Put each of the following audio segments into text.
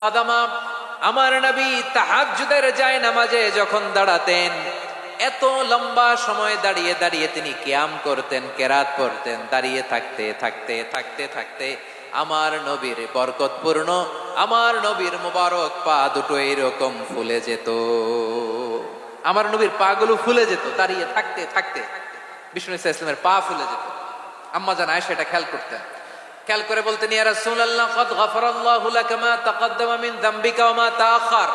আদামা আমার নবী তাহাজ্জুদের যায় নামাজে যখন দাঁড়াতেন, এত লম্বা সময় দাঁড়িয়ে দাঁড়িয়ে তিনি কিয়াম করতেন, কেরাত পড়তেন। দাঁড়িয়ে থাকতে থাকতে থাকতে থাকতে আমার নবীর বরকতপূর্ণ, আমার নবীর মুবারক পা দুটো এইরকম ফুলে যেত। আমার নবীর পা গুলো ফুলে যেত দাঁড়িয়ে থাকতে থাকতে। বিষ্ণু ইসলামের পা ফুলে যেত। আম্মা জান আয়েশা এটা খেয়াল করতেন। খেয়াল করে বলতেন, ইয়া রাসূলুল্লাহ ক্বাদ গাফারাল্লাহু লাকা মা তাকাদ্দামা মিন যামবিকা ওয়া মা তাআখার।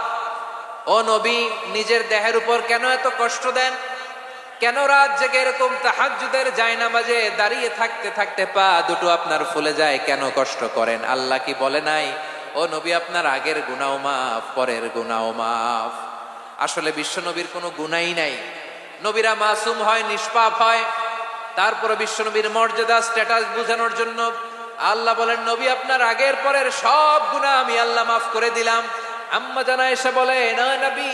ও নবী, নিজের দেহের উপর কেন এত কষ্ট দেন? কেন রাত জেগে এরকম তাহাজ্জুদের জায়নামাজে দাঁড়িয়ে থাকতে থাকতে পা দুটো আপনার ফুলে যায়? কেন কষ্ট করেন? আল্লাহ কি বলে নাই, ও নবী আপনার আগের গুনাহ মাফ, পরের গুনাহ মাফ? আসলে বিশ্ব নবীর কোনো গুনাহই নাই। নবীরা মাসুম হয়, নিষ্পাপ হয়। তারপরে বিশ্ব নবীর মর্যাদা, স্ট্যাটাস বোঝানোর জন্য আল্লাহ বলেন, নবী আপনার আগের পরের সব গুনাহ আমি আল্লাহ মাফ করে দিলাম। আম্মা জান আয়েশা বলে, না নবী,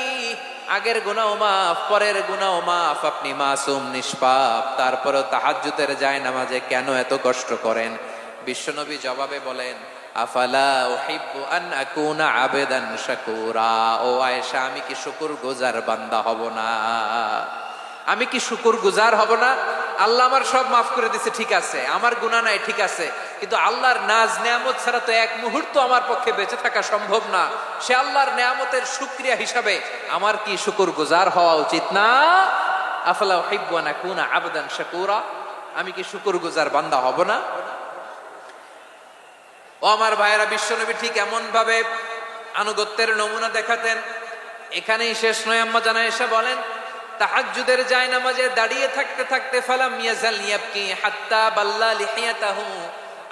আগের গুনাহ মাফ, পরের গুনাহ মাফ, আপনি মাসুম, নিষ্পাপ, তারপরেও তাহাজ্জুদের জায়নামাজে কেন এত কষ্ট করেন? বিশ্বনবী জবাবে বলেন, আফালা উহিব্বু আন আকুনা আবেদান শাকুরা। ও আয়েশা, আমি কি শুকরগুজার বান্দা হব না? আমি কি শুকরগুজার হব না? আল্লাহ আমার সব মাফ করে দিছে, ঠিক আছে, আমার গুনাহ নাই, ঠিক আছে, কিন্তু আল্লাহর নাজ নেয়ামত ছাড়া তো এক মুহূর্ত আমার পক্ষে বেঁচে থাকা সম্ভব না। সে আল্লাহর নেয়ামতের শুকরিয়া হিসাবে আমার কি শুকরগুজার হওয়া উচিত না? আফালা উহিব্বু আন আকুনা আবদান শাকুরা। আমি কি শুকরগুজার বান্দা হব না? ও আমার ভাইয়েরা, বিশ্বনবী ঠিক এমন ভাবে আনুগত্যের নমুনা দেখাতেন। এখানেই শেষ নয়। আম্মা জান আয়েশা বলেন, তাহাজ্জুদের জায়নামাজে দাঁড়িয়ে থাকতে থাকতে ফালাম ইয়াজাল ইয়াবকি হাত্তা বাল্লা লিহিয়াতাহু।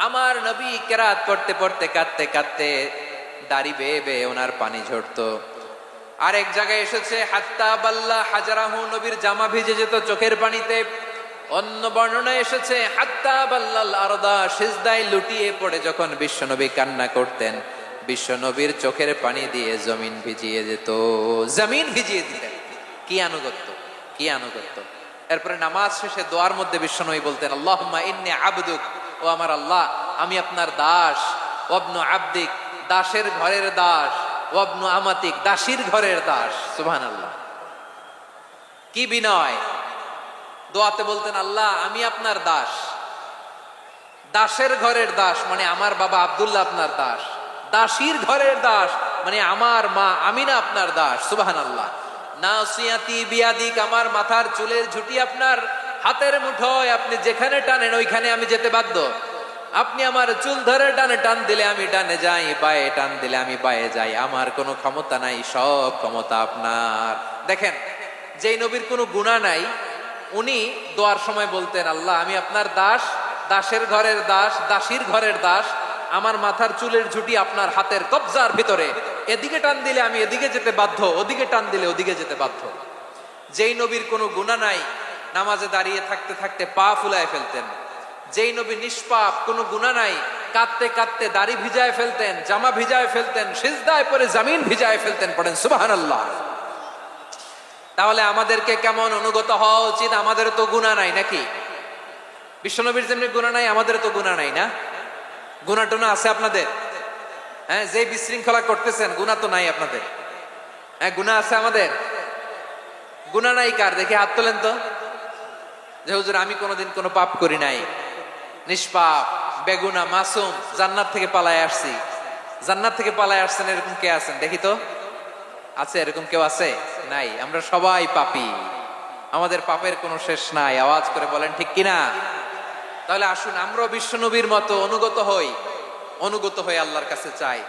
আমার নবী কেরাত পড়তে পড়তে কাঁদতে কাঁদতে দাড়ি বেয়ে বেয়ে ওনার পানি ঝরতো। আর এক জায়গায় এসেছে হাত্তা বাল্লা হাজারাহু, নবীর জামা ভিজে যেত চোখের পানিতে। অন্য বর্ণনায় এসেছে হাত্তা বাল্লাল আরদা, সিজদায় লুটিয়ে পড়ে যখন বিশ্বনবী কান্না করতেন, বিশ্বনবীর চোখের পানি দিয়ে জমিন ভিজিয়ে যেত, জমিন ভিজিয়ে দিতেন। কি আনুগত্য, কি আনুগত্য! এরপরে নামাজ শেষে দোয়ার মধ্যে বিশ্বনবী বলতেন, আল্লাহুম্মা ইন্নী আবদুক, ও আমার আল্লাহ, আমি আপনার দাস। ওয়াবনু আবদিক, দাসের ঘরের দাস। ওয়াবনু আমাতিক, দাসীর ঘরের দাস। সুবহানাল্লাহ, কি বিনয়! দোয়াতে বলতেন, আল্লাহ আমি আপনার দাস। দাসের ঘরের দাস মানে আমার বাবা আব্দুল্লাহ আপনার দাস। দাসীর ঘরের দাস মানে আমার মা আমিনা আপনার দাস। সুবহানাল্লাহ। নাসিয়াতি বিয়াদিক, আমার মাথার চুলের ঝুঁটি আপনার হাতের মুঠোয়, আপনি যেখানে টানেন ওইখানে আমি যেতে বাধ্য। আপনি আমার চুল ধরে টানে টান দিলে আমি টানে যাই, বায়ে টান দিলে আমি বায়ে যাই। আমার কোনো ক্ষমতা নাই, সব ক্ষমতা আপনার। দেখেন, যেই নবীর কোনো গুনাহ নাই, উনি দোয়ার সময় বলতেন, আল্লাহ আমি আপনার দাস, দাসের ঘরের দাস, দাসীর ঘরের দাস। আমার মাথার চুলের ঝুঁটি আপনার হাতের কবজার ভিতরে, এদিকে টান দিলে আমি এদিকে যেতে বাধ্য, ওদিকে টান দিলে ওদিকে যেতে বাধ্য। যেই নবীর কোনো গুনাহ নাই, নামাজে দাঁড়িয়ে থাকতে থাকতে পা ফুলায় ফেলতেন। যেই নবী নিষ্পাপ, কোনো গুনাহ নাই, কাঁদতে কাঁদতে দাড়ি ভিজায় ফেলতেন, জামা ভিজায় ফেলতেন, সিজদায় পড়ে জমিন ভিজায় ফেলতেন। পড়েন সুবহানাল্লাহ। তাহলে আমাদেরকে কেমন অনুগত হওয়া উচিত? আমাদের তো গুনাহ নাই নাকি? বিশ্বনবীর যেমনি গুনাহ নাই, আমাদের তো গুনাহ নাই না? গুনাহ টুনা আছে আপনাদের? হ্যাঁ, যে বিশৃঙ্খলা করতেছেন, গুনাহ তো নাই আপনাদের? হ্যাঁ, গুনাহ আছে আমাদের? গুনাহ নাই কার? দেখি হাত তোলেন তো, যে হুজুর আমি কোনোদিন কোনো পাপ করি নাই, নিষ্পাপ, বেগুনা, মাসুম, জান্নাত থেকে পালায় আসছি। জান্নাত থেকে পালায় আসছেন এরকম কে আছেন? দেখি তো, আছে এরকম কেউ? আছে? নাই। আমরা সবাই পাপী, আমাদের পাপের কোনো শেষ নাই। আওয়াজ করে বলেন ঠিক কিনা? তাহলে আসুন আমরাও বিশ্বনবীর মতো অনুগত হই, অনুগত হয়ে আল্লাহর কাছে চাই।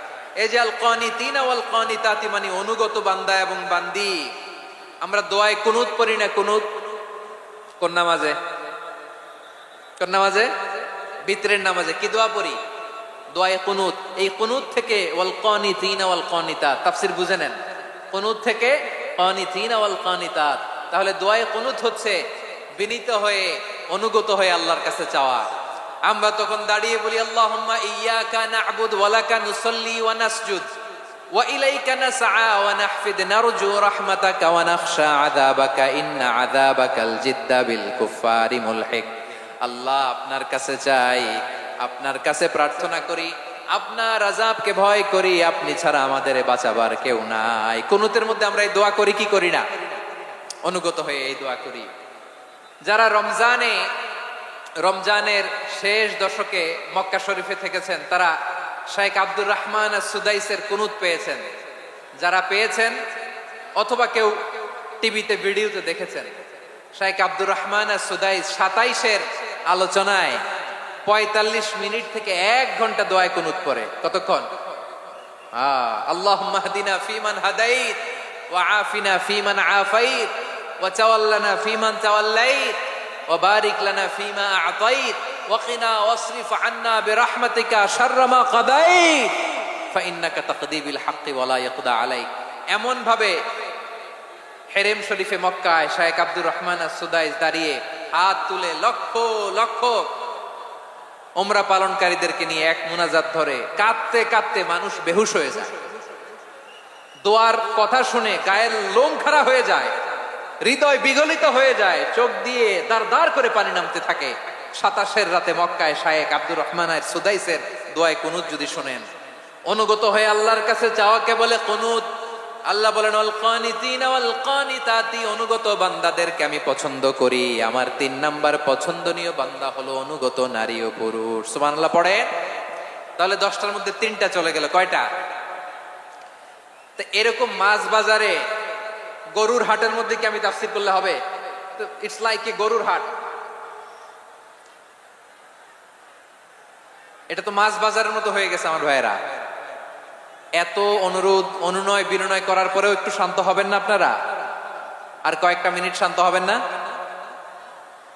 এই যে আল কানিতিনা ওয়াল কানিতাতি, মানে অনুগত বান্দা এবং বান্দি। আমরা দোয়ায় কুনুত পড়ি না? কুনুত কোন নামাজে? কোন নামাজে? বিতরের নামাজে কি দোয়া পড়ি? দোয়ায়ে কুনুত। এই কুনুত থেকে ওয়াল কানিতিনা ওয়াল কানিতাত, তাফসীর বুঝে নেন। কুনুত থেকে কানিতিনা ওয়াল কানিতাত। তাহলে দোয়ায়ে কুনুত হচ্ছে বিনীত হয়ে, অনুগত হয়ে আল্লাহর কাছে চাওয়া। আমরা তখন দাঁড়িয়ে বলি, আল্লাহুম্মা ইয়্যাকা না'বুদু ওয়া লাকা নুসাল্লি ওয়া নাসজুদ ওয়া ইলাইকা নাসআ ওয়া নাহফিদ নারজু রাহমাতাকা ওয়া নাখশা আযাবাকা ইন্না আযাবাকাল জিদ্দা বিল কুফফারি মুলহিক। আল্লাহ আপনার কাছে চাই, আপনার কাছে প্রার্থনা করি, আপনার আযাবকে ভয় করি, আপনি ছাড়া আমাদের বাঁচাবার কেউ নাই। কুনুতের মধ্যে আমরা এই দোয়া করি কি করি না? অনুগত হয়ে এই দোয়া করি। যারা রমজানের শেষ দশকে মক্কা শরীফে থেকেছেন তারা শাইখ আব্দুর রহমান আস-সুদাইসের কুনুত পেয়েছেন। যারা পেয়েছেন অথবা কেউ টিভিতে ভিডিওতে দেখেছেন, শাইখ আব্দুর রহমান আস-সুদাইস 27-এর আলোচনায় 45 মিনিট থেকে 1 ঘন্টা দোয়ায় কুনুত পড়ে। কতক্ষণ? আল্লাহুম্মা হদিনা ফিমান হাদাইত ওয়া আফিনা ফিমান আফাইত ওয়া তাওয়াল্লানা ফিমান তাওয়াল্লাইত ওয়া বারিক লানা ফিমা আ'তাইত ওয়া কিনা ওয়াসরিফ আন্না বিরহমাতিকা শাররা মা কাদাইত ফাইন্নাকা তাকদি বিল হাক্কি ওয়া লা ইয়াকদা আলাইক। এমন ভাবে হেরেম শরীফে মক্কায় শাইখ আব্দুর রহমান আস-সুদাইস দাঁড়িয়ে হাত তুলে লক্ষ লক্ষ উমরা পালনকারীদেরকে নিয়ে এক মুনাজাত ধরে কাঁদতে কাঁদতে মানুষ বেহুশ হয়ে যায়। দোয়ার কথা শুনে গায়ের লোম খাড়া হয়ে যায়, হৃদয় বিগলিত হয়ে যায়, চোখ দিয়ে দাঁড় দাঁড় করে পানি নামতে থাকে। 27-এর রাতে মক্কায় শাইখ আব্দুর রহমান আস-সুদাইসের দোয়ায় কুনুত যদি শুনেন, অনুগত হয়ে আল্লাহর কাছে চাওয়াকে বলে কুনুত। আল্লাহ বলেন আল কানিতিনা ওয়াল কানিতাতি, অনুগত বান্দাদেরকে আমি পছন্দ করি। আমার 3 নাম্বার পছন্দনীয় বান্দা হলো অনুগত নারী ও পুরুষ। সুবহানাল্লাহ পড়েন। তাহলে 10টার মধ্যে 3টা চলে গেল, কয়টা? তো এরকম মাছ বাজারে গরুর হাটের মধ্যে কি আমি তাফসীর করলে হবে? তো ইটস লাইক এ গরুর হাট। এটা তো মাছ বাজারের মতো হয়ে গেছে আমার ভাইয়েরা। এত অনুরোধ অনুনয় বিনয় করার পরেও একটু শান্ত হবেন না আপনারা? আর কয়েকটা মিনিট শান্ত হবেন না?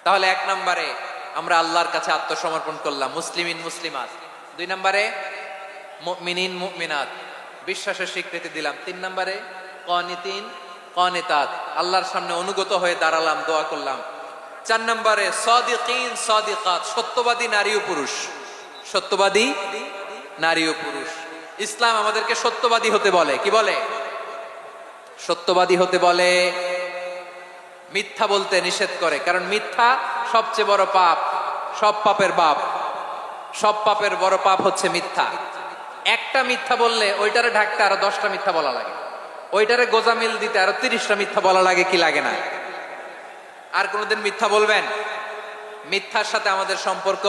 তাহলে 1 নম্বরে আমরা আল্লাহর কাছে আত্মসমর্পণ করলাম, মুসলিমিন মুসলিমাত। 2 নম্বরে মুমিনিন মুমিনাত, বিশ্বাসের স্বীকৃতি দিলাম। 3 নম্বরে কানিতিন কানিতাত, আল্লাহর সামনে অনুগত হয়ে দাঁড়ালাম, দোয়া করলাম। 4 নম্বরে সাদিকিন সাদিকাত, সত্যবাদী নারী ও পুরুষ। সত্যবাদী নারী ও পুরুষ। ইসলাম আমাদেরকে সত্যবাদী হতে বলে। কি বলে? সত্যবাদী হতে বলে। মিথ্যা বলতে নিষেধ করে, কারণ মিথ্যা সবচেয়ে বড় পাপ, সব পাপের বাপ। সব পাপের বড় পাপ হচ্ছে মিথ্যা। একটা মিথ্যা বললে ওইটারে ঢাকতে আরো 10টা মিথ্যা বলা লাগে, ওইটারে গোজামিল দিতে আরো 30টা মিথ্যা বলা লাগে, কি লাগে না? আর কোনোদিন মিথ্যা বলবেন? মিথ্যার সাথে আমাদের সম্পর্ক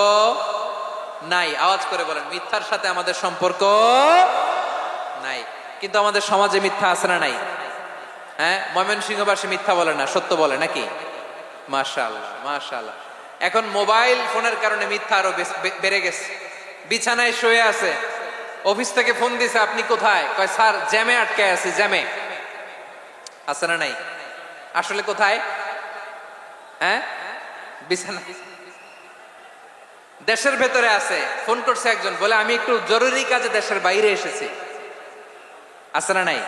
নাই। আওয়াজ করে বলেন, মিথ্যার সাথে আমাদের সম্পর্ক নাই। কিন্তু আমাদের সমাজে মিথ্যা আছে না নাই? হ্যাঁ, ময়মনসিংহবাসী মিথ্যা বলে না, সত্য বলে নাকি? মাশাআল্লাহ মাশাআল্লাহ। এখন মোবাইল ফোনের কারণে মিথ্যা আরো বেড়ে গেছে। বিছানায় শুয়ে আছে, অফিস থেকে ফোন দিছে, আপনি কোথায়? কয় স্যার জ্যামে আটকে আছি। জ্যামে আছে না নাই? আসলে কোথায়? হ্যাঁ, বিছানা। দেশের ভেতরে আছে। ফোন করছে একজন, বলে আমি একটু জরুরি কাজে দেশের বাইরে এসেছি। আছে না নাই?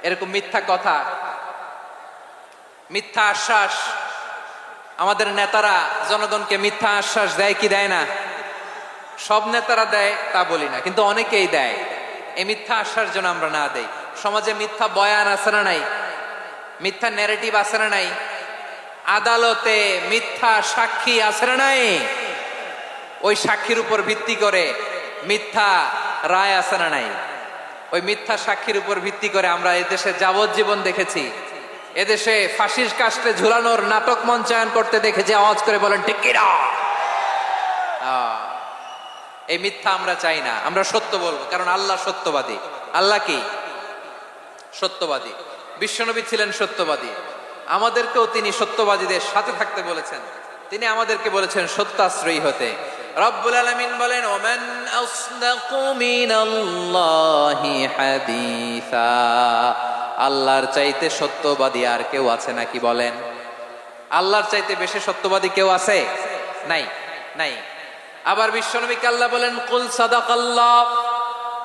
এরকম মিথ্যা কথা, মিথ্যা আশ্বাস। আমাদের নেতারা জনগণকে মিথ্যা আশ্বাস দেয় কি দেয় না? সব নেতারা দেয় তা বলি না, কিন্তু অনেকেই দেয়। এই মিথ্যা আশ্বাস যেন আমরা না দেই। সমাজে মিথ্যা বয়ান আছে না নাই? মিথ্যা ন্যারেটিভ আছে না নাই? আদালতে মিথ্যা সাক্ষী আছে না নাই? ওই সাক্ষীর উপর ভিত্তি করে মিথ্যা রায় আছে না নাই? ওই মিথ্যা সাক্ষীর উপর ভিত্তি করে আমরা এদেশে যাবজ্জীবন দেখেছি, এদেশে ফাঁসির কাস্টে ঝুলানোর নাটক মঞ্চায়ন করতে দেখেছি। আওয়াজ করে বলেন ঠিক কি না? এই মিথ্যা আমরা চাই না, আমরা সত্য বলবো, কারণ আল্লাহ সত্যবাদী। আল্লাহ কি? সত্যবাদী। বিশ্বনবী ছিলেন সত্যবাদী, আমাদেরকেও তিনি সত্যবাদীদের সাথে থাকতে বলেছেন। তিনি আমাদেরকে বলেছেন সত্যাশ্রয়ী হতে। রব্বুল আলামিন বলেন ওমান আসদাকু মিনাল্লাহি হাদিসা, আল্লাহর চাইতে সত্যবাদী আর কেউ আছে নাকি বলেন? আল্লাহর চাইতে বেশি সত্যবাদী কেউ আছে? নাই, নাই। আবার বিশ্বনবীকে আল্লাহ বলেন কুল সাদাকাল্লাহ,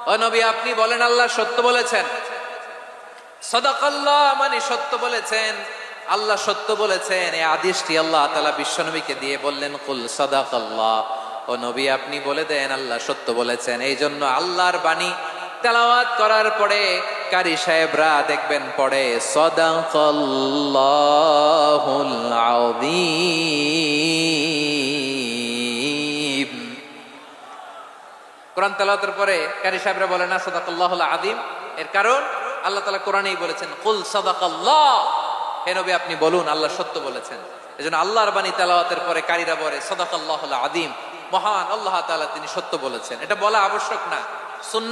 ও নবী আপনি বলেন আল্লাহ সত্য বলেছেন। সাদাকাল্লাহ মানে সত্য বলেছেন, আল্লাহ সত্য বলেছেন। এই আদেশটি আল্লাহ তাআলা বিশ্বনবীকে দিয়ে বললেন কুল সাদাকাল্লাহ, ও নবী আপনি বলে দেন আল্লাহ সত্য বলেছেন। এই জন্য আল্লাহর বাণী তেলাওয়াত করার পরে কারি সাহেবরা দেখবেন পড়ে সাদাকাল্লাহুল আযীম। কোরআন তেলাওয়াতের পরে কারি সাহেবরা বলে না সাদাকাল্লাহুল আযীম, এর কারণ আল্লাহ তাআলা কোরআনেই বলেছেন কুল সাদাকাল্লাহ, হে নবী আপনি বলুন আল্লাহ সত্য বলেছেন। এজন্য আল্লাহর বাণী তেলাওয়াতের পরে কারীরা বলে সাদাকাল্লাহুল আযীম, মহান আল্লাহ তাআলা তিনি সত্য বলেছেন। এটা বলা আবশ্যক না, সুন্নাহ